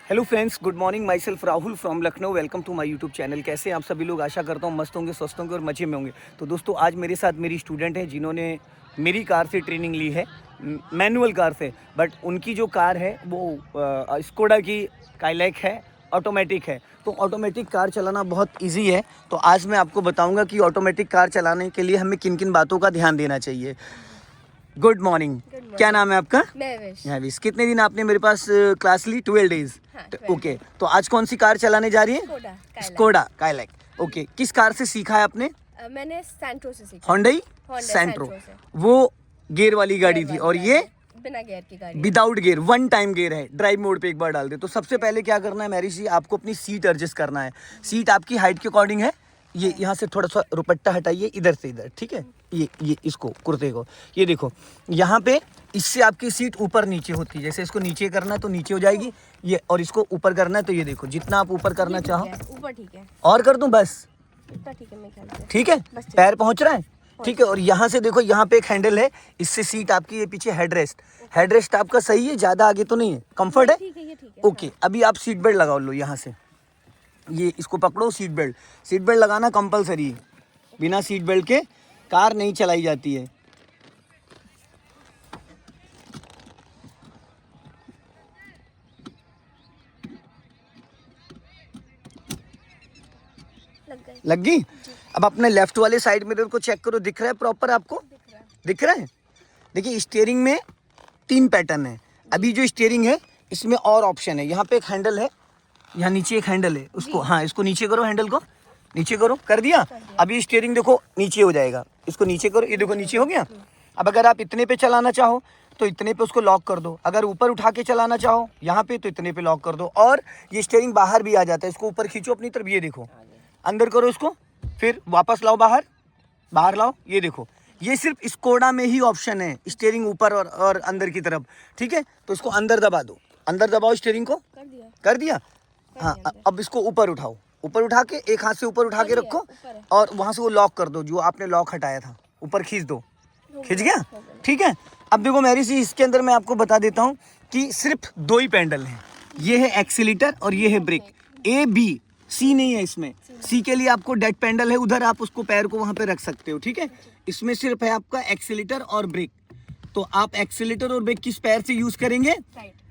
Hello friends, good morning. Myself Rahul from Lucknow. Welcome to my YouTube channel. कैसे हैं आप सभी लोग? आशा करता हूँ मस्त होंगे, स्वस्थ होंगे और मजे में होंगे। तो दोस्तों, आज मेरे साथ मेरी स्टूडेंट हैं जिन्होंने मेरी कार से ट्रेनिंग ली है, मैनुअल कार से। बट उनकी जो कार है वो स्कोडा की काइलैक है, ऑटोमेटिक है। तो ऑटोमेटिक कार चलाना बहुत ईजी है। तो आज मैं आपको बताऊँगा कि ऑटोमेटिक कार चलाने के लिए हमें किन किन बातों का ध्यान देना चाहिए। Good morning. क्या नाम है आपका? महविश। कितने दिन आपने मेरे पास क्लास ली? 12 डेज। ओके, तो आज कौन सी कार चलाने जा रही है? Skoda Kylaq. ओके, किस कार से सीखा है आपने? मैंने सैंट्रो से सीखा। Hyundai Santro. वो गियर वाली गाड़ी थी और ये बिना गियर की गाड़ी, without gear, one time gear है। ड्राइव मोड पे एक बार डाल दे। तो सबसे पहले क्या करना है मैरिज जी, आपको अपनी सीट एडजस्ट करना है। सीट आपकी हाइट के अकॉर्डिंग है। ये यहाँ से थोड़ा सा रुपट्टा हटाइए, इधर से इधर, ठीक है? ये इसको, कुर्ते को, ये देखो यहाँ पे, इससे आपकी सीट ऊपर नीचे होती है। जैसे इसको नीचे करना है तो नीचे हो जाएगी ये, और इसको ऊपर करना है तो ये देखो, जितना आप ऊपर करना चाहो। ऊपर ठीक है, और कर दूं? बस इतना ठीक है, मैं ख्याल से ठीक है। पैर पहुंच रहा है, ठीक है। और यहाँ से देखो, यहाँ पे एक हैंडल है, इससे सीट आपकी, ये पीछे हेडरेस्ट आपका सही है, ज्यादा आगे तो नहीं है, कंफर्ट है? ठीक है, ये ठीक है। ओके, अभी आप सीट बेल्ट लगा लो। यहाँ से ये इसको पकड़ो, सीट बेल्ट लगाना कंपलसरी है। बिना सीट बेल्ट के कार नहीं चलाई जाती है। लग गई? अब अपने लेफ्ट वाले साइड मिरर को चेक करो, दिख रहा है प्रॉपर आपको? दिख रहा है। देखिए, स्टीयरिंग में 3 पैटर्न है। अभी जो स्टीयरिंग है इसमें और ऑप्शन है। यहाँ पे एक हैंडल है, यहाँ नीचे एक हैंडल है, उसको, हाँ, इसको नीचे करो, हैंडल को नीचे करो। कर दिया? अभी स्टीयरिंग देखो नीचे हो जाएगा, इसको नीचे करो, ये देखो नीचे हो गया। अब अगर आप इतने पे चलाना चाहो तो इतने पे उसको लॉक कर दो। अगर ऊपर उठा के चलाना चाहो यहाँ पे तो इतने पे लॉक कर दो। और ये स्टीयरिंग बाहर भी आ जाता है, इसको ऊपर खींचो अपनी तरफ, ये देखो, अंदर करो इसको, फिर वापस लाओ, बाहर लाओ, ये देखो। ये सिर्फ स्कोडा में ही ऑप्शन है, स्टीयरिंग ऊपर और अंदर की तरफ, ठीक है? तो इसको अंदर दबा दो, अंदर दबाओ स्टीयरिंग को। कर दिया? हाँ, अब इसको ऊपर उठाओ, ऊपर उठा के, एक हाथ से ऊपर उठा के रखो और वहां से वो लॉक कर दो, जो आपने लॉक हटाया था, ऊपर खींच दो। खिंच गया? ठीक है। अब देखो मेरी सी, इसके अंदर मैं आपको बता देता हूँ कि सिर्फ 2 ही पैडल हैं। ये है एक्सीलेटर और ये है ब्रेक। A B C नहीं है इसमें। C के लिए आपको डेड पैडल है, उधर आप उसको पैर को वहां पे रख सकते हो, ठीक है? इसमें सिर्फ है आपका एक्सीलेटर और ब्रेक। तो आप एक्सीलेटर और ब्रेक किस पैर से यूज करेंगे?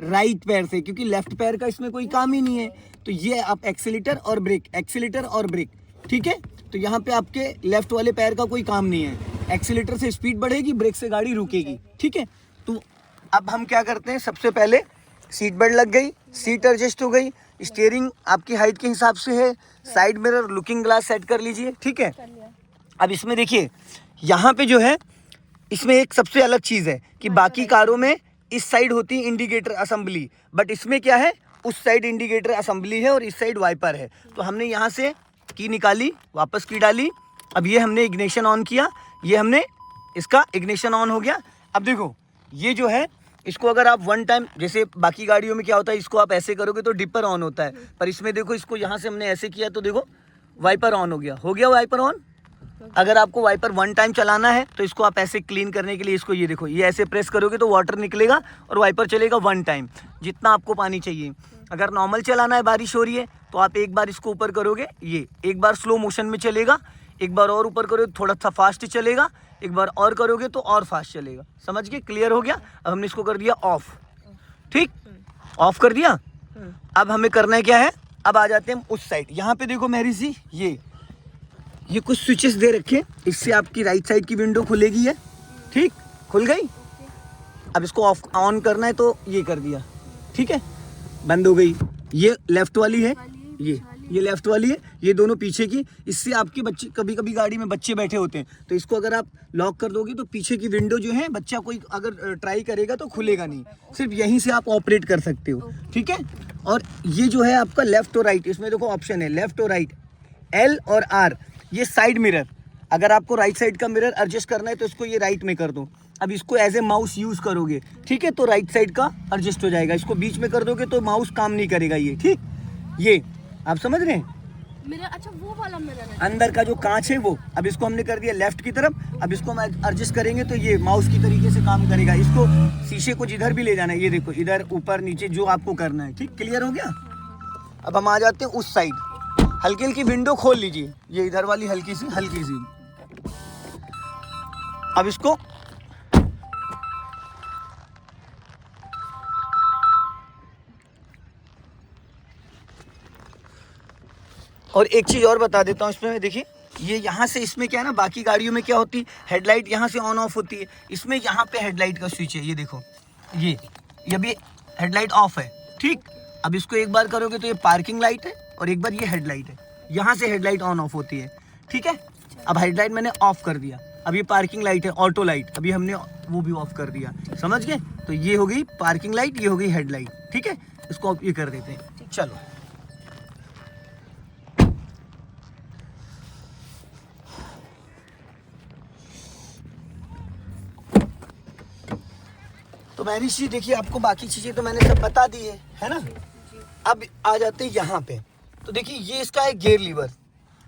राइट पैर से, क्योंकि लेफ्ट पैर का इसमें कोई काम ही नहीं है। तो ये आप एक्सीलेटर और ब्रेक, ठीक है? तो यहाँ पे आपके लेफ्ट वाले पैर का कोई काम नहीं है। एक्सीलेटर से स्पीड बढ़ेगी, ब्रेक से गाड़ी रुकेगी, ठीक है? तो अब हम क्या करते हैं, सबसे पहले सीट बेल्ट लग गई, सीट एडजस्ट हो गई, स्टीयरिंग आपकी हाइट के हिसाब से है, side mirror, looking glass set कर लीजिए, ठीक है? अब इसमें देखिए, यहाँ पे जो है, इसमें एक सबसे अलग चीज़ है कि बाकी कारों में इस साइड होती है इंडिकेटर असेंबली, बट इसमें क्या है, उस साइड इंडिकेटर असेंबली है और इस साइड वाइपर है। तो हमने यहाँ से की निकाली, वापस की डाली, अब ये हमने इग्निशन ऑन किया, ये हमने इसका इग्निशन ऑन हो गया। अब देखो, ये जो है, इसको अगर आप वन टाइम, जैसे बाकी गाड़ियों में क्या होता है, इसको आप ऐसे करोगे तो डिपर ऑन होता है, पर इसमें देखो, इसको यहाँ से हमने ऐसे किया तो देखो वाइपर ऑन हो गया वाइपर ऑन। अगर आपको वाइपर वन टाइम चलाना है तो इसको आप ऐसे क्लीन करने के लिए, इसको ये देखो, ये ऐसे प्रेस करोगे तो वाटर निकलेगा और वाइपर चलेगा वन टाइम, जितना आपको पानी चाहिए। अगर नॉर्मल चलाना है, बारिश हो रही है, तो आप एक बार इसको ऊपर करोगे, ये एक बार स्लो मोशन में चलेगा, एक बार और ऊपर करोगे थोड़ा सा फास्ट चलेगा, एक बार और करोगे तो और फास्ट चलेगा। समझ गए? क्लियर हो गया? अब हमने इसको कर दिया ऑफ, ठीक, ऑफ कर दिया। अब हमें करना है क्या है, अब आ जाते हैं हम उस साइड। यहाँ पे देखो मेरी सी, ये कुछ स्विचेस दे रखे, इससे आपकी राइट साइड की विंडो खुलेगी है, ठीक, खुल गई। अब इसको ऑफ ऑन करना है तो ये कर दिया, ठीक है, बंद हो गई। ये लेफ्ट वाली है, ये लेफ्ट वाली है, ये दोनों पीछे की। इससे आपके बच्चे, कभी कभी गाड़ी में बच्चे बैठे होते हैं, तो इसको अगर आप लॉक कर दोगे तो पीछे की विंडो जो है, बच्चा कोई अगर ट्राई करेगा तो खुलेगा नहीं, सिर्फ यहीं से आप ऑपरेट कर सकते हो, ठीक है? और ये जो है आपका लेफ्ट और राइट, इसमें देखो ऑप्शन है लेफ्ट और राइट, L और R। ये साइड मिरर, अगर आपको राइट साइड का मिरर एडजस्ट करना है तो इसको ये राइट में कर दो। अब इसको एज ए माउस यूज करोगे, ठीक है, तो राइट साइड का एडजस्ट हो जाएगा। इसको बीच में कर दोगे तो माउस काम नहीं करेगा, ये, ठीक, ये आप समझ रहे हैं? मिरर, अच्छा वो वाला मिरर है, अंदर का जो कांच है वो। अब इसको हमने कर दिया लेफ्ट की तरफ, अब इसको हम एडजस्ट करेंगे तो ये माउस की तरीके से काम करेगा। इसको शीशे को जिधर भी ले जाना है, ये देखो, इधर ऊपर नीचे जो आपको करना है, ठीक, क्लियर हो गया? अब हम आ जाते हैं उस साइड, हल्की हल्की विंडो खोल लीजिए, ये इधर वाली हल्की सी अब इसको और एक चीज़ और बता देता हूँ इसमें, देखिए ये यहाँ से, इसमें क्या है ना, बाकी गाड़ियों में क्या होती है, हेडलाइट यहाँ से ऑन ऑफ होती है, इसमें यहाँ पे हेडलाइट का स्विच है, ये देखो, ये भी हेडलाइट ऑफ है, ठीक। अब इसको एक बार करोगे तो ये पार्किंग लाइट है और एक बार ये हेडलाइट है, यहाँ से हेडलाइट ऑन ऑफ होती है, ठीक है। अब हेडलाइट मैंने ऑफ कर दिया, अब ये पार्किंग लाइट है, ऑटो लाइट, अभी हमने वो भी ऑफ कर दिया, समझ गए। तो ये हो गई पार्किंग लाइट, ये हो गई हेडलाइट, ठीक है। इसको ये कर देते हैं, चलो। तो मैंने चीज देखिए, आपको बाकी चीजें तो मैंने सब बता दी है ना। अब आ जाते हैं यहाँ पे, तो देखिए ये इसका है गियर लीवर,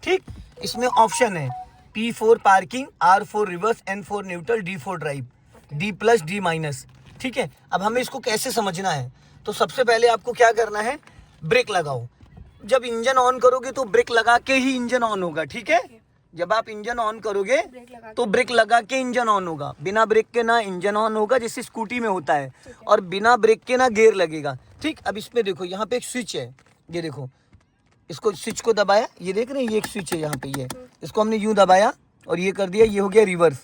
ठीक। इसमें ऑप्शन है P4 parking, R4 reverse, N4 neutral, D4 drive, D+ D-, ठीक है। अब हमें इसको कैसे समझना है, तो सबसे पहले आपको क्या करना है, ब्रेक लगाओ। जब इंजन ऑन करोगे तो ब्रेक लगा के ही इंजन ऑन होगा, ठीक है। जब आप इंजन ऑन करोगे तो ब्रेक लगा के इंजन ऑन होगा, बिना ब्रेक के ना इंजन ऑन होगा, जैसे स्कूटी में होता है, और बिना ब्रेक के ना गियर लगेगा, ठीक। अब इसमें देखो, यहाँ पे एक स्विच है, ये देखो, इसको स्विच को दबाया, ये देख रहे हैं, ये एक स्विच है यहाँ पे, ये इसको हमने यूं दबाया और ये कर दिया, ये हो गया रिवर्स,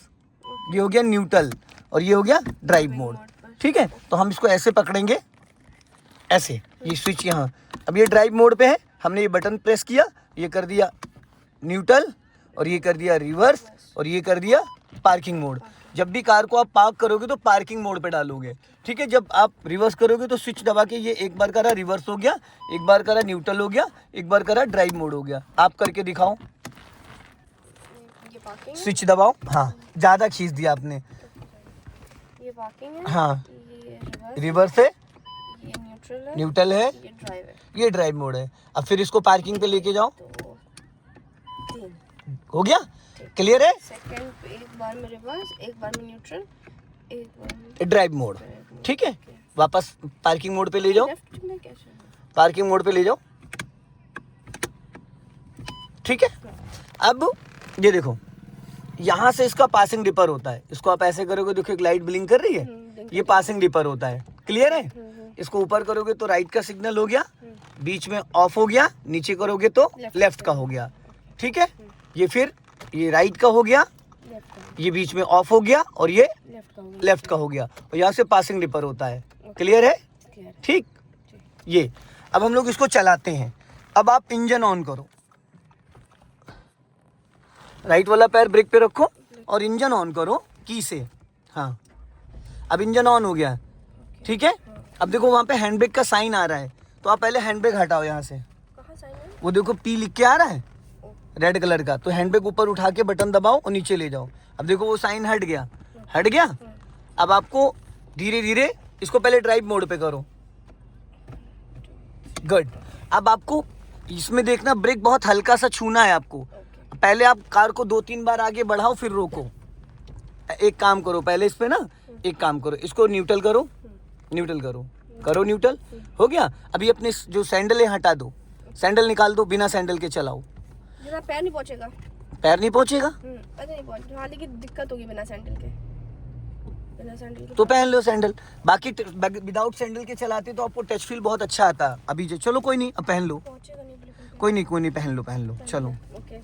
ये हो गया न्यूट्रल, और ये हो गया ड्राइव मोड, ठीक है। तो हम इसको ऐसे पकड़ेंगे, ऐसे, ये स्विच यहाँ, अब ये ड्राइव मोड पे है, हमने ये बटन प्रेस किया, ये कर दिया न्यूट्रल, और ये कर दिया रिवर्स, और ये कर दिया पार्किंग मोड। जब भी कार को आप पार्क करोगे तो पार्किंग मोड पे डालोगे, ठीक है। जब आप रिवर्स करोगे तो स्विच दबा के ये एक बार करा रिवर्स हो गया, एक बार करा न्यूट्रल हो गया, एक बार करा ड्राइव मोड हो गया। आप करके दिखाओ, स्विच दबाओ, हाँ ज़्यादा खींच दिया आपने, ये पार्किंग है, हाँ ये रिवर्स है, ये न्यूट्रल है, ये ड्राइव है, ये ड्राइव मोड है। अब फिर इसको पार्किंग पे लेके जाओ, तो 3 हो गया, क्लियर है। सेकंड पे एक बार में रिवर्स, एक बार में न्यूट्रल, एक बार में ड्राइव मोड, ठीक है। वापस पार्किंग मोड पे ले जाओ, लेफ्ट में कैसे, पार्किंग मोड पे ले जाओ, ठीक है। अब ये देखो, यहाँ से इसका पासिंग डिपर होता है, इसको आप ऐसे करोगे, देखो एक लाइट ब्लिंक कर रही है, ये पासिंग डिपर होता है, क्लियर है। इसको ऊपर करोगे तो राइट का सिग्नल हो गया, बीच में ऑफ हो गया, नीचे करोगे तो लेफ्ट का हो गया, ठीक है। ये फिर ये राइट का हो गया, ये बीच में ऑफ हो गया, और ये लेफ्ट का हो गया, और यहाँ से पासिंग डिपर होता है, क्लियर है, ठीक। ये अब हम लोग इसको चलाते हैं। अब आप इंजन ऑन करो, राइट वाला पैर ब्रेक पे रखो और इंजन ऑन करो की से, हाँ। अब इंजन ऑन हो गया, ठीक है। अब देखो वहाँ पे हैंड ब्रेक का साइन आ रहा है, तो आप पहले हैंड ब्रेक हटाओ यहाँ से, कहाँ साइन है, वो देखो P लिख के आ रहा है रेड कलर का, तो हैंड ब्रेक ऊपर उठा के बटन दबाओ और नीचे ले जाओ। अब देखो वो साइन हट गया, हट गया। अब आपको धीरे धीरे इसको पहले ड्राइव मोड पे करो, गुड। अब आपको इसमें देखना, ब्रेक बहुत हल्का सा छूना है आपको, पहले आप कार को 2-3 बार आगे बढ़ाओ फिर रोको। एक काम करो, पहले इस पे ना एक काम करो, इसको न्यूट्रल करो, न्यूट्रल करो, करो न्यूट्रल, हो गया। अभी अपने जो सैंडल है हटा दो, सैंडल निकाल दो, बिना सैंडल के चलाओ। जरा पैर नहीं पहुंचेगा, पैर नहीं पहुंचेगा, पता नहीं पहुंचेगा, हाँ लेकिन दिक्कत होगी बिना सैंडल के, बिना सैंडल के तो पहन लो सैंडल। बाकी विदाउट सैंडल के चलाते तो आपको टच फील बहुत अच्छा आता। अभी जो, चलो कोई नहीं, अब पहन लो, पहुंचेगा नहीं बिल्कुल, कोई नहीं, पहन लो, चलो। ओके,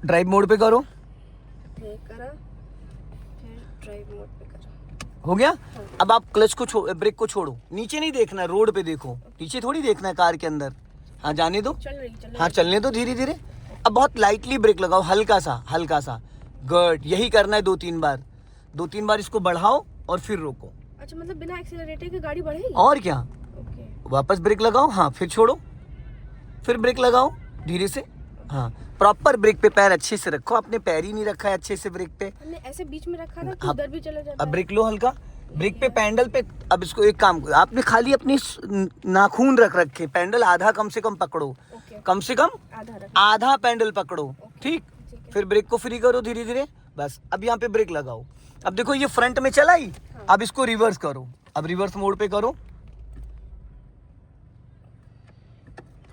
ड्राइव मोड पे करो, फिर करा, फिर ड्राइव मोड पे करा, हो गया। अब आप क्लच को ब्रेक को छोड़ो, नीचे नहीं देखना, रोड पे देखो, नीचे थोड़ी देखना है कार के अंदर, हाँ जाने दो, चल रही, हाँ चलने दो धीरे धीरे। अब बहुत लाइटली ब्रेक लगाओ, हल्का सा, गुड। यही करना है 2-3 बार, 2-3 बार इसको बढ़ाओ और फिर रोको। अच्छा मतलब बिना एक्सीलरेटर के गाड़ी बढ़ेगी, और क्या, ओके, वापस ब्रेक लगाओ, हाँ फिर छोड़ो, फिर ब्रेक लगाओ धीरे से, हाँ। प्रॉपर ब्रेक पे पैर अच्छे से रखो, आपने पैर ही नहीं रखा है अच्छे से ब्रेक पे, हमने ऐसे बीच में रखा था कि हाँ, उधर भी चला जाता अब है। ब्रेक लो हल्का, ब्रेक पे पैंडल पे। अब इसको एक काम करो, आपने खाली अपनी नाखून रख रखे, पैंडल आधा कम से कम पकड़ो, ओके, कम से कम आधा रख, आधा पैंडल पकड़ो, ठीक। ठीक है। फिर ब्रेक को फ्री करो धीरे धीरे, बस। अब यहाँ पे ब्रेक लगाओ। अब देखो ये फ्रंट में चला ही, अब इसको रिवर्स करो, अब रिवर्स मोड पे करो,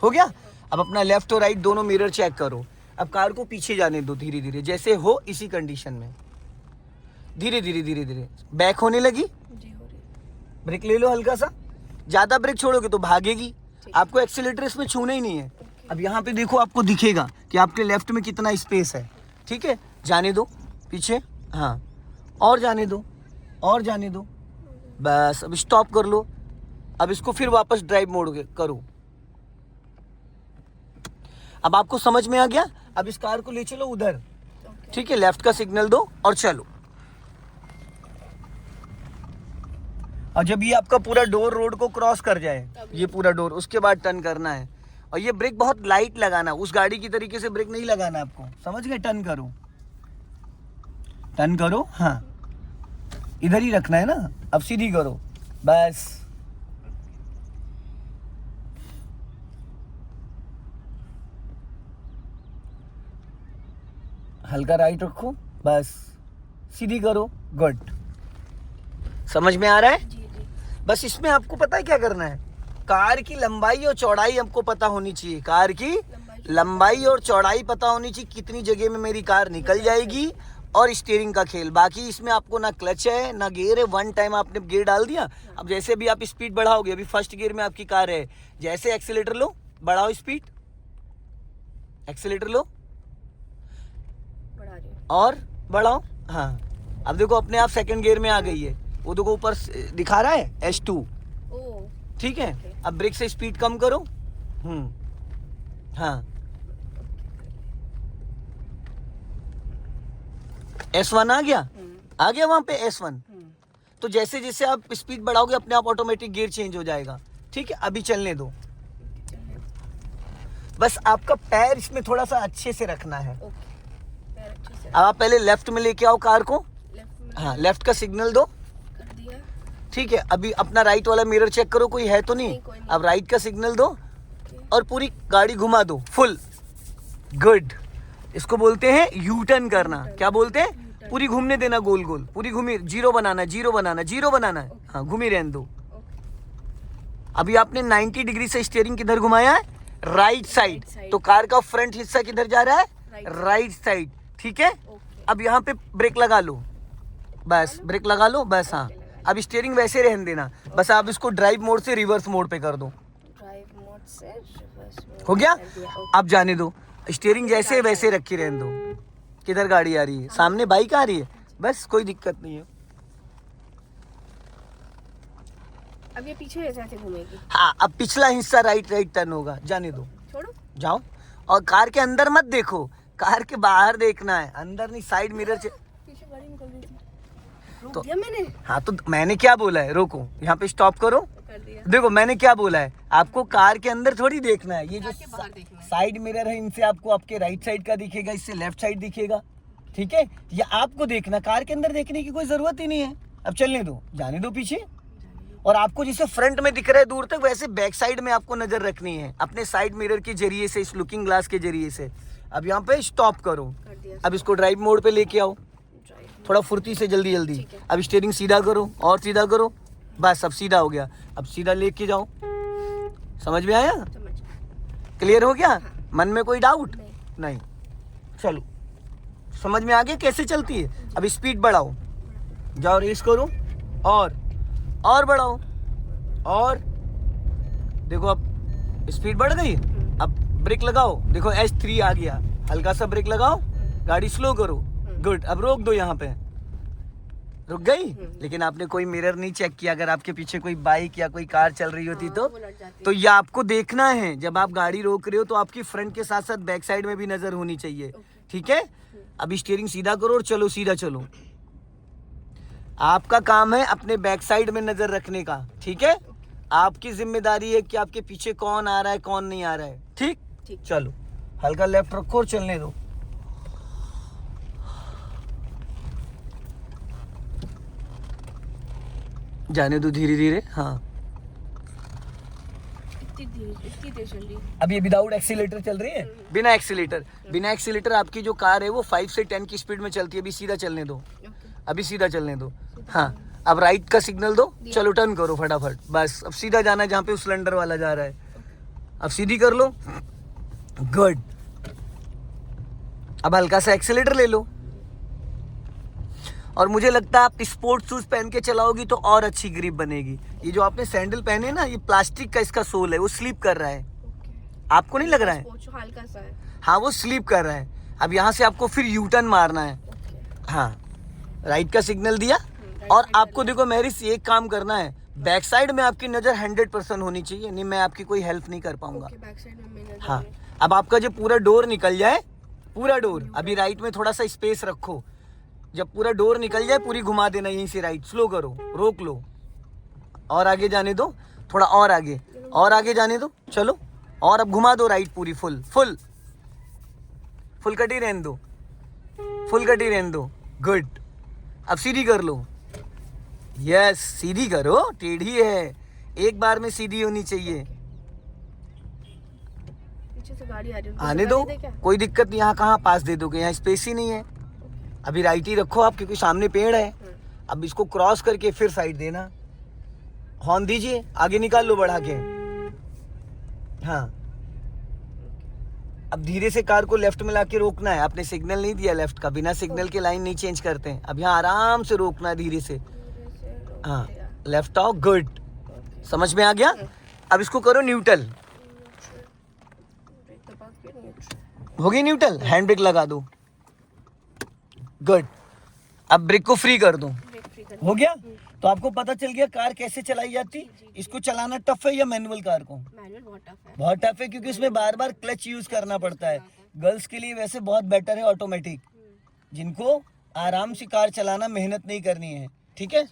हो गया। अब अपना लेफ्ट और राइट दोनों मिरर चेक करो। अब कार को पीछे जाने दो धीरे धीरे, जैसे हो इसी कंडीशन में, धीरे धीरे धीरे धीरे। बैक होने लगी, जी हो रही है। ब्रेक ले लो हल्का सा, ज़्यादा ब्रेक छोड़ोगे तो भागेगी। आपको एक्सीलेटर इसमें छूना ही नहीं है। अब यहाँ पे देखो, आपको दिखेगा कि आपके लेफ्ट में कितना स्पेस है, ठीक है। जाने दो पीछे, हाँ, और जाने दो, और जाने दो, बस। अब स्टॉप कर लो। अब इसको फिर वापस ड्राइव मोड करो। अब आपको समझ में आ गया। अब इस कार को ले चलो उधर, ठीक है, लेफ्ट का सिग्नल दो और चलो। और जब ये आपका पूरा डोर रोड को क्रॉस कर जाए, ये पूरा डोर, उसके बाद टर्न करना है। और ये ब्रेक बहुत लाइट लगाना, उस गाड़ी की तरीके से ब्रेक नहीं लगाना आपको, समझ गए। टर्न करो, टर्न करो, हाँ, इधर ही रखना है ना। अब सीधी करो, बस। हल्का राइट रखो, बस, सीधी करो, गुड। समझ में आ रहा है। जी जी। बस इसमें आपको पता है क्या करना है, कार की लंबाई और चौड़ाई हमको पता होनी चाहिए। कार की लंबाई और चौड़ाई पता होनी चाहिए, कितनी जगह में मेरी कार निकल जाएगी, और स्टीयरिंग का खेल। बाकी इसमें आपको ना क्लच है ना गियर है, वन टाइम आपने गियर डाल दिया। अब जैसे भी आप स्पीड बढ़ाओगे, अभी फर्स्ट गियर में आपकी कार है, जैसे एक्सीलेटर लो, बढ़ाओ स्पीड, एक्सीलेटर लो बढ़ा रही हूँ। और बढ़ाओ, हाँ। अब देखो अपने आप सेकंड गियर में आ गई है, वो देखो ऊपर दिखा रहा है S2, ओ ठीक है। अब ब्रेक से स्पीड कम करो, हाँ, S1 आ गया, आ गया वहां पे S1। तो जैसे जैसे आप स्पीड बढ़ाओगे, अपने आप ऑटोमेटिक गियर चेंज हो जाएगा, ठीक है। अभी चलने दो, बस आपका पैर इसमें थोड़ा सा अच्छे से रखना है। पैर अच्छे से अब आप पहले लेफ्ट में लेके आओ कार को, लेफ्ट में हाँ, लेफ्ट का सिग्नल दो, कर दिया। ठीक है। अभी अपना राइट वाला मिरर चेक करो, कोई है तो नहीं। नहीं, कोई नहीं। अब राइट का सिग्नल दो और पूरी गाड़ी घुमा दो फुल, गुड। इसको बोलते हैं यू टर्न करना। क्या बोलते हैं? पूरी घूमने देना, गोल गोल पूरी घूमी, जीरो बनाना, जीरो बनाना, जीरो बनाना है, हाँ, घूमी रहने दो। अभी आपने 90 डिग्री से स्टीयरिंग किधर घुमाया है? Right side. तो कार का फ्रंट हिस्सा किधर जा रहा है? राइट साइड, ठीक है। अब यहाँ पे ब्रेक लगा लो, बस, ब्रेक लगा लो, बस, हाँ। अब स्टीयरिंग वैसे रहने देना, बस आप इसको ड्राइव मोड से रिवर्स मोड पे कर दो। ड्राइव मोड से रिवर्स मोड हो गया? कर दिया। अब जाने दो, स्टीयरिंग जैसे वैसे रखी रहने दो। किधर गाड़ी आ रही है? सामने बाइक आ रही है, बस, कोई दिक्कत नहीं है। अब ये पीछे ऐसे घूमेगी। हाँ, अब पिछला हिस्सा राइट राइट टर्न होगा, जाने दो, छोड़ो। जाओ। और कार के अंदर मत देखो, कार के बाहर देखना है, अंदर नहीं। साइड मिरर से पीछे गाड़ी निकल रही थी, रोक तो- दिया मैंने। हाँ, तो मैंने क्या बोला है? रोको, यहाँ पे स्टॉप करो। कर दिया। देखो मैंने क्या बोला है, आपको कार के अंदर थोड़ी देखना है। ये जो कार के बाहर देखना है। साइड मिरर है, इनसे आपको आपके राइट साइड का दिखेगा, इससे लेफ्ट साइड दिखेगा, ठीक है। ये आपको देखना, कार के अंदर देखने की कोई जरूरत ही नहीं है। अब चलने दो, जाने दो पीछे। और आपको जैसे फ्रंट में दिख रहा है दूर तक, वैसे बैक साइड में आपको नजर रखनी है, अपने साइड मिरर के जरिए से, इस लुकिंग ग्लास के जरिए से। अब यहाँ पे स्टॉप करो। कर दिया। अब इसको ड्राइव मोड पे लेके आओ, ड्राइव थोड़ा फुर्ती से, जल्दी जल्दी। ठीक है। अब स्टीयरिंग सीधा करो, और सीधा करो, बस, अब सीधा हो गया। अब सीधा लेके जाओ। समझ में आया? समझ। क्लियर हो गया? मन में कोई डाउट नहीं। नहीं? चलो, समझ में आ गया कैसे चलती है। अब स्पीड बढ़ाओ, जाओ रेस करो, और बढ़ाओ, और देखो अब स्पीड बढ़ गई। अब ब्रेक लगाओ, देखो S3 आ गया, हल्का सा ब्रेक लगाओ, गाड़ी स्लो करो, गुड। अब रोक दो, यहाँ पे रुक गई। लेकिन आपने कोई मिरर नहीं चेक किया। अगर आपके पीछे कोई बाइक या कोई कार चल रही होती वो लड़ जाती तो ये आपको देखना है। जब आप गाड़ी रोक रहे हो तो आपकी फ्रंट के साथ साथ बैक साइड में भी नजर होनी चाहिए, ठीक है। अब स्टीयरिंग सीधा करो और चलो, सीधा चलो। आपका काम है अपने बैक साइड में नजर रखने का, ठीक है। आपकी जिम्मेदारी है कि आपके पीछे कौन आ रहा है, कौन नहीं आ रहा है, ठीक। ठीक। चलो, हल्का लेफ्ट रखो और चलने दो। जाने दो धीरे धीरे, हाँ। इतनी तेज चल रही। अब ये विदाउट एक्सीलेटर चल रही है, बिना एक्सीलेटर। बिना एक्सीलेटर आपकी जो कार है वो 5 से 10 की स्पीड में चलती है। अभी सीधा चलने दो, अभी सीधा चलने दो, हाँ। अब राइट का सिग्नल दो, चलो टर्न करो फटाफट, बस। अब सीधा जाना है जहाँ पे उस सिलेंडर वाला जा रहा है, अब सीधी कर लो, गुड। अब हल्का सा एक्सीलेटर ले लो, और मुझे लगता है आप स्पोर्ट्स शूज पहन के चलाओगी तो और अच्छी ग्रिप बनेगी। ये जो आपने सैंडल पहने ना, ये प्लास्टिक का इसका सोल है, वो स्लिप कर रहा है, आपको नहीं लग रहा है? स्पोर्ट्स हल्का सा है। हाँ, वो स्लिप कर रहा है। अब यहाँ से आपको फिर यू टर्न मारना है। हाँ, राइट का सिग्नल दिया, और आपको देखो महरिस एक काम करना है, बैक साइड में आपकी नज़र 100% होनी चाहिए, नहीं मैं आपकी कोई हेल्प नहीं कर पाऊंगा। बैक साइड में मेरा हाँ, अब आपका जो पूरा डोर निकल जाए, पूरा डोर, अभी राइट में थोड़ा सा स्पेस रखो, जब पूरा डोर निकल जाए पूरी घुमा देना यहीं से राइट, स्लो करो, रोक लो, और आगे जाने दो, थोड़ा और आगे जाने दो, चलो, और अब घुमा दो राइट पूरी, फुल कटी रहने दो, गुड। अब सीधी कर लो, यस, सीधी करो, टेढ़ी है, एक बार में सीधी होनी चाहिए। पीछे से गाड़ी आ रही है, आने दो, कोई दिक्कत नहीं, यहाँ कहाँ पास दे दोगे, यहाँ स्पेस ही नहीं है। अभी राइट ही रखो आप, क्योंकि सामने पेड़ है। अब इसको क्रॉस करके फिर साइड देना, हॉर्न दीजिए, आगे निकाल लो बढ़ा के। हाँ, अब धीरे से कार को लेफ्ट में लाके रोकना है, आपने सिग्नल नहीं दिया लेफ्ट का, बिना सिग्नल के लाइन नहीं चेंज करते हैं। अब यहाँ आराम से रोकना है, धीरे से, हाँ, लेफ्ट आओ, गुड, समझ में आ गया। अब इसको करो न्यूट्रल, हो गई न्यूट्रल, हैंड ब्रेक लगा दो, गुड। अब ब्रेक को फ्री कर दो, हो गया। तो आपको पता चल गया कार कैसे चलाई जाती। इसको चलाना टफ है या मैनुअल कार को? मैनुअल बहुत टफ है, बहुत टफ है, क्योंकि इसमें बार बार क्लच यूज करना पड़ता है। गर्ल्स के लिए वैसे बहुत बेटर है ऑटोमेटिक, जिनको आराम से कार चलाना, मेहनत नहीं करनी है, ठीक है।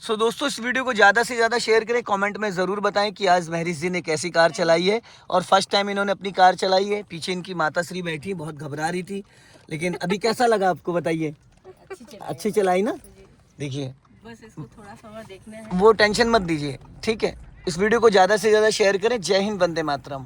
सो दोस्तों, इस वीडियो को ज़्यादा से ज़्यादा शेयर करें, कमेंट में ज़रूर बताएं कि आज महरिस जी ने कैसी कार चलाई है, और फर्स्ट टाइम इन्होंने अपनी कार चलाई है। पीछे इनकी माता श्री बैठी, बहुत घबरा रही थी, लेकिन अभी कैसा लगा आपको, बताइए। अच्छी चलाई ना, देखिए, बस इसको थोड़ा सा और देखना है, वो टेंशन मत दीजिए, ठीक है। इस वीडियो को ज़्यादा से ज़्यादा शेयर करें। जय हिंद, वंदे मातरम।